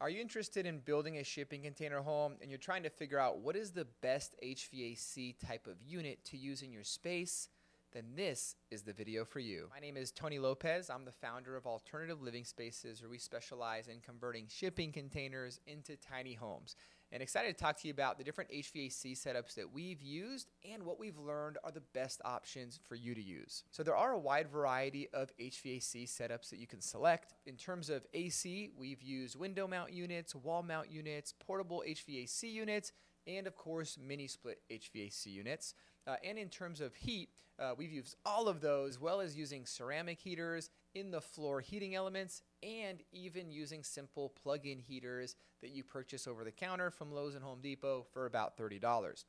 Are you interested in building a shipping container home and you're trying to figure out what is the best HVAC type of unit to use in your space? Then this is the video for you. My name is Tony Lopez. I'm the founder of Alternative Living Spaces, where we specialize in converting shipping containers into tiny homes. And excited to talk to you about the different HVAC setups that we've used and what we've learned are the best options for you to use. So there are a wide variety of HVAC setups that you can select. In terms of AC, we've used window mount units, wall mount units, portable HVAC units, and of course mini split HVAC units. And in terms of heat, we've used all of those, as well as using ceramic heaters, in the floor heating elements, and even using simple plug-in heaters that you purchase over the counter from Lowe's and Home Depot for about $30.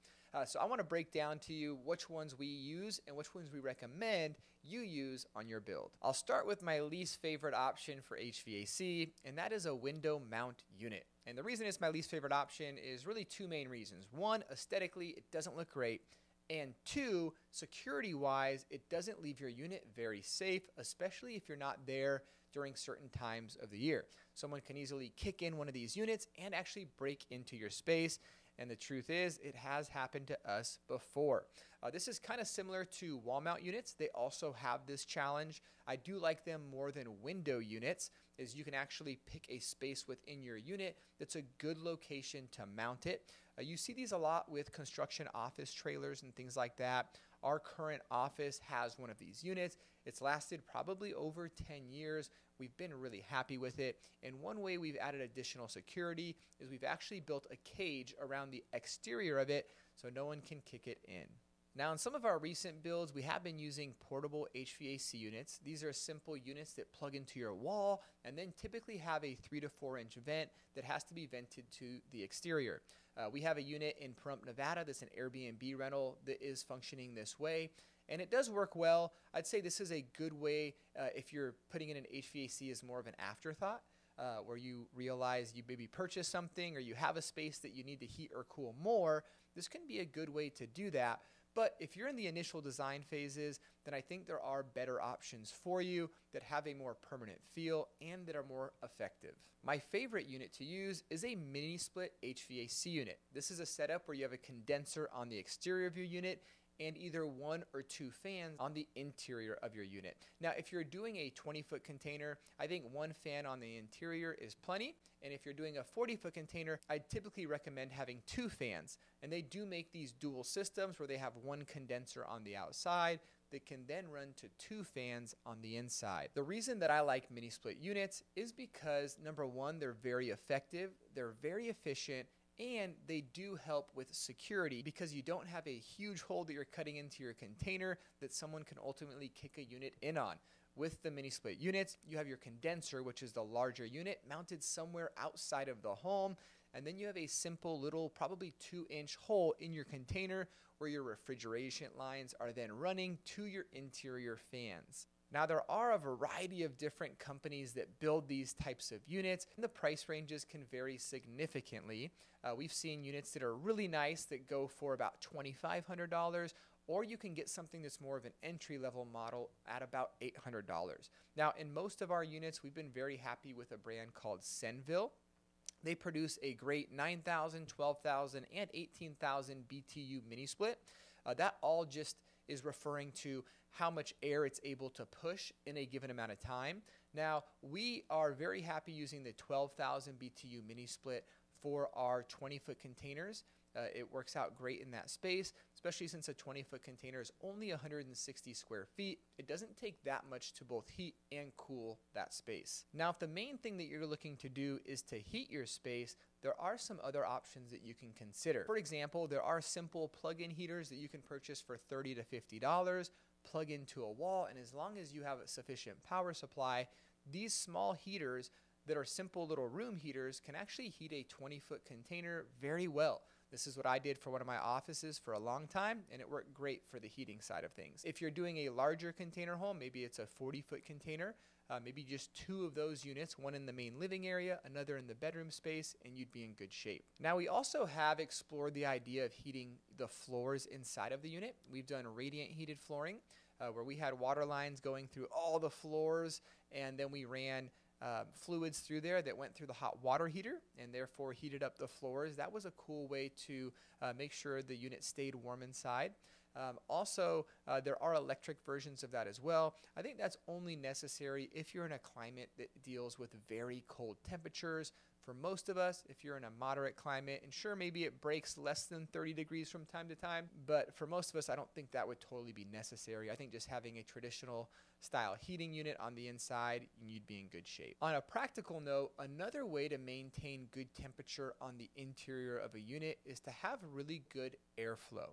So I want to break down to you which ones we use and which ones we recommend you use on your build. I'll start with my least favorite option for HVAC, and that is a window mount unit. And the reason it's my least favorite option is really two main reasons. One, aesthetically, it doesn't look great. And two, security-wise, it doesn't leave your unit very safe, especially if you're not there during certain times of the year. Someone can easily kick in one of these units and actually break into your space. And the truth is, it has happened to us before. This is kind of similar to wall mount units. They also have this challenge. I do like them more than window units, as you can actually pick a space within your unit that's a good location to mount it. You see these a lot with construction office trailers and things like that. Our current office has one of these units. It's lasted probably over 10 years. We've been really happy with it. And one way we've added additional security is we've actually built a cage around the exterior of it so no one can kick it in. Now, in some of our recent builds, we have been using portable HVAC units. These are simple units that plug into your wall and then typically have a 3 to 4 inch vent that has to be vented to the exterior. We have a unit in Pahrump, Nevada that's an Airbnb rental that is functioning this way. And it does work well. I'd say this is a good way if you're putting in an HVAC as more of an afterthought. Where you realize you maybe purchase something or you have a space that you need to heat or cool more, this can be a good way to do that. But if you're in the initial design phases, then I think there are better options for you that have a more permanent feel and that are more effective. My favorite unit to use is a mini split HVAC unit. This is a setup where you have a condenser on the exterior of your unit and either 1 or 2 fans on the interior of your unit. Now, if you're doing a 20-foot container, I think 1 fan on the interior is plenty. And if you're doing a 40-foot container, I'd typically recommend having 2 fans. And they do make these dual systems where they have 1 condenser on the outside that can then run to 2 fans on the inside. The reason that I like mini split units is because, number one, they're very effective, they're very efficient, and they do help with security because you don't have a huge hole that you're cutting into your container that someone can ultimately kick a unit in on. With the mini split units, you have your condenser, which is the larger unit, mounted somewhere outside of the home. And then you have a simple little, probably 2-inch hole in your container where your refrigeration lines are then running to your interior fans. Now, there are a variety of different companies that build these types of units, and the price ranges can vary significantly. We've seen units that are really nice that go for about $2,500, or you can get something that's more of an entry-level model at about $800. Now, in most of our units, we've been very happy with a brand called Senville. They produce a great 9,000, 12,000, and 18,000 BTU mini split. That all just is referring to how much air it's able to push in a given amount of time. Now, we are very happy using the 12,000 BTU mini split for our 20-foot containers. It works out great in that space, especially since a 20-foot container is only 160 square feet. It doesn't take that much to both heat and cool that space. Now, if the main thing that you're looking to do is to heat your space, there are some other options that you can consider. For example, there are simple plug-in heaters that you can purchase for $30 to $50, plug into a wall, and as long as you have a sufficient power supply, these small heaters that are simple little room heaters can actually heat a 20-foot container very well. This is what I did for one of my offices for a long time, and it worked great for the heating side of things. If you're doing a larger container home, maybe it's a 40-foot container, maybe just 2 of those units, one in the main living area, another in the bedroom space, and you'd be in good shape. Now, we also have explored the idea of heating the floors inside of the unit. We've done radiant heated flooring, where we had water lines going through all the floors, and then we ran fluids through there that went through the hot water heater and therefore heated up the floors. That was a cool way to make sure the unit stayed warm inside. Also, there are electric versions of that as well. I think that's only necessary if you're in a climate that deals with very cold temperatures. For most of us, if you're in a moderate climate, and sure, maybe it breaks less than 30 degrees from time to time, but for most of us, I don't think that would totally be necessary. I think just having a traditional style heating unit on the inside, you'd be in good shape. On a practical note, another way to maintain good temperature on the interior of a unit is to have really good airflow.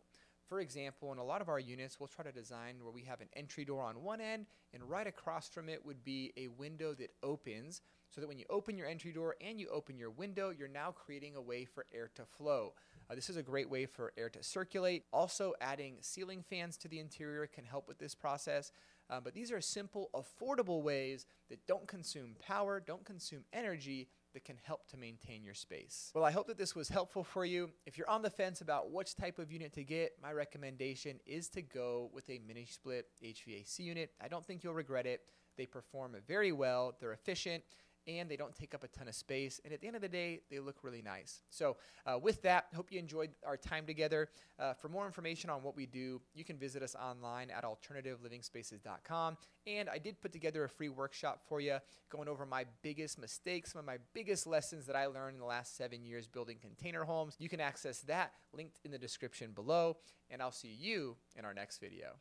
For example, in a lot of our units, we'll try to design where we have an entry door on one end, and right across from it would be a window that opens, so that when you open your entry door and you open your window, you're now creating a way for air to flow. This is a great way for air to circulate. Also, adding ceiling fans to the interior can help with this process. But these are simple, affordable ways that don't consume power, don't consume energy, that can help to maintain your space. Well, I hope that this was helpful for you. If you're on the fence about which type of unit to get, my recommendation is to go with a mini split HVAC unit. I don't think you'll regret it. They perform very well, they're efficient, and they don't take up a ton of space. And at the end of the day, they look really nice. So with that, hope you enjoyed our time together. For more information on what we do, you can visit us online at alternativeliving-spaces.com. And I did put together a free workshop for you, going over my biggest mistakes, some of my biggest lessons that I learned in the last 7 years building container homes. You can access that linked in the description below. And I'll see you in our next video.